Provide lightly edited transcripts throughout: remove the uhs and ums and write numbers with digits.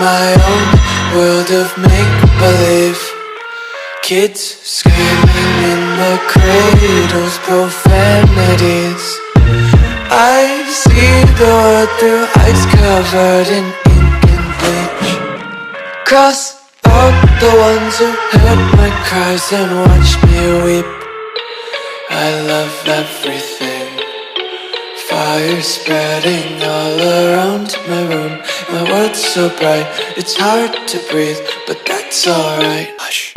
my own world of make-believe. Kids screaming in the cradles, profanities. I see the world through eyes covered in ink and bleach. Cross out the ones who heard my cries and watched me weep. I love everything. Fire spreading all around my room. My world's so bright, it's hard to breathe, but that's alright. Hush.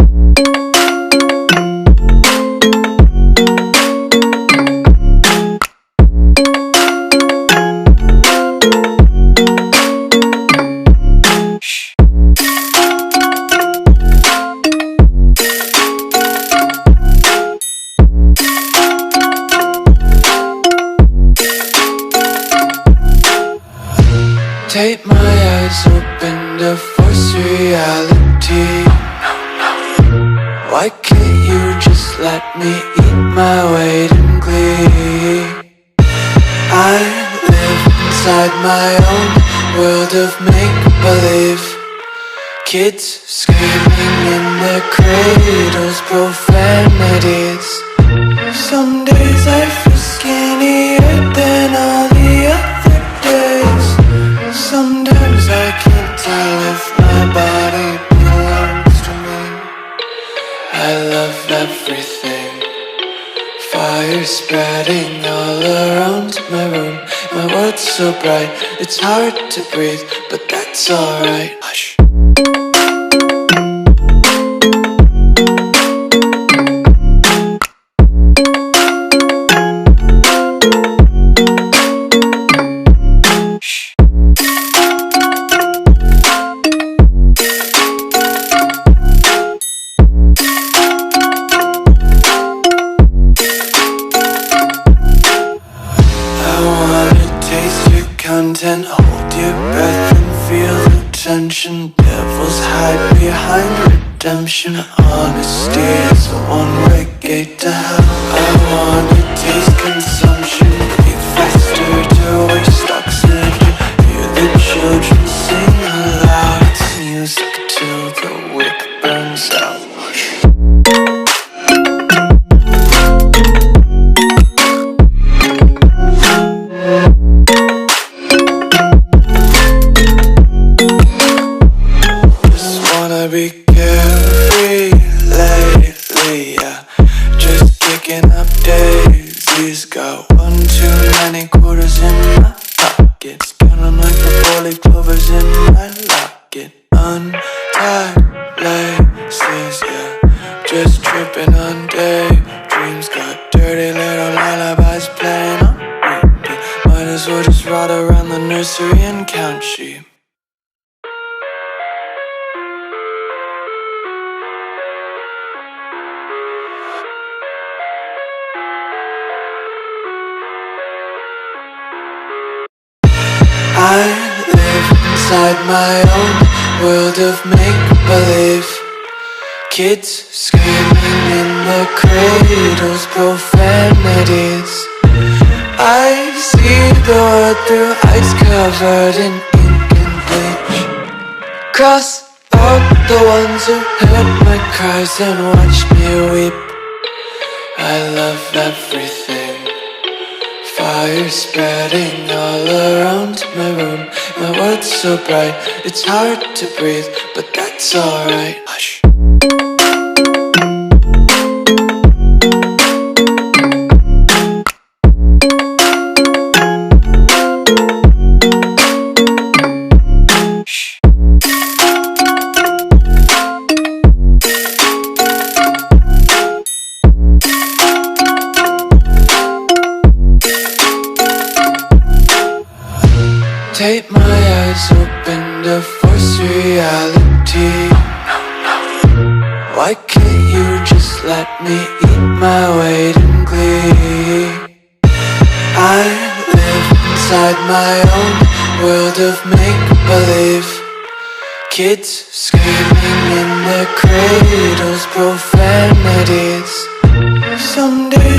Tape my eyes open to force reality. Why can't you just let me eat my weight in glee? I live inside my own world of make-believe. Kids screaming in their cradles, profanities. Some days I feel skinnier than all the other days. Sometimes I can't tell if my body belongs to me. I love everything. Fire spreading all around my room. My world's so bright, it's hard to breathe, but that's alright. Hush. Content, hold your breath and feel the tension. Devils hide behind redemption. Honesty is a one-way gate to hell. I wanna taste consumption, breathe faster to waste oxygen. Hear the children sing aloud. It's music till the wick burns out. Be carefree lately, yeah. Just kicking up daisies. Got one too many quarters in my pockets. Counting like the 4-leaf clovers in my locket. Untied laces, yeah. Just tripping on daydreams. Got dirty little lullabies playing on repeat. Might as well just ride around the nursery and count sheep. I live inside my own world of make-believe. Kids screaming in their cradles, profanities. I see the world through eyes covered in ink and bleach. Cross out the ones who heard my cries and watched me weep. I love everything. Fire spreading all around my room. My world's so bright, it's hard to breathe, but that's alright. Hush. Tape my eyes open to force reality. Why can't you just let me eat my weight in glee? I live inside my own world of make-believe. Kids screaming in their cradles, profanities. Someday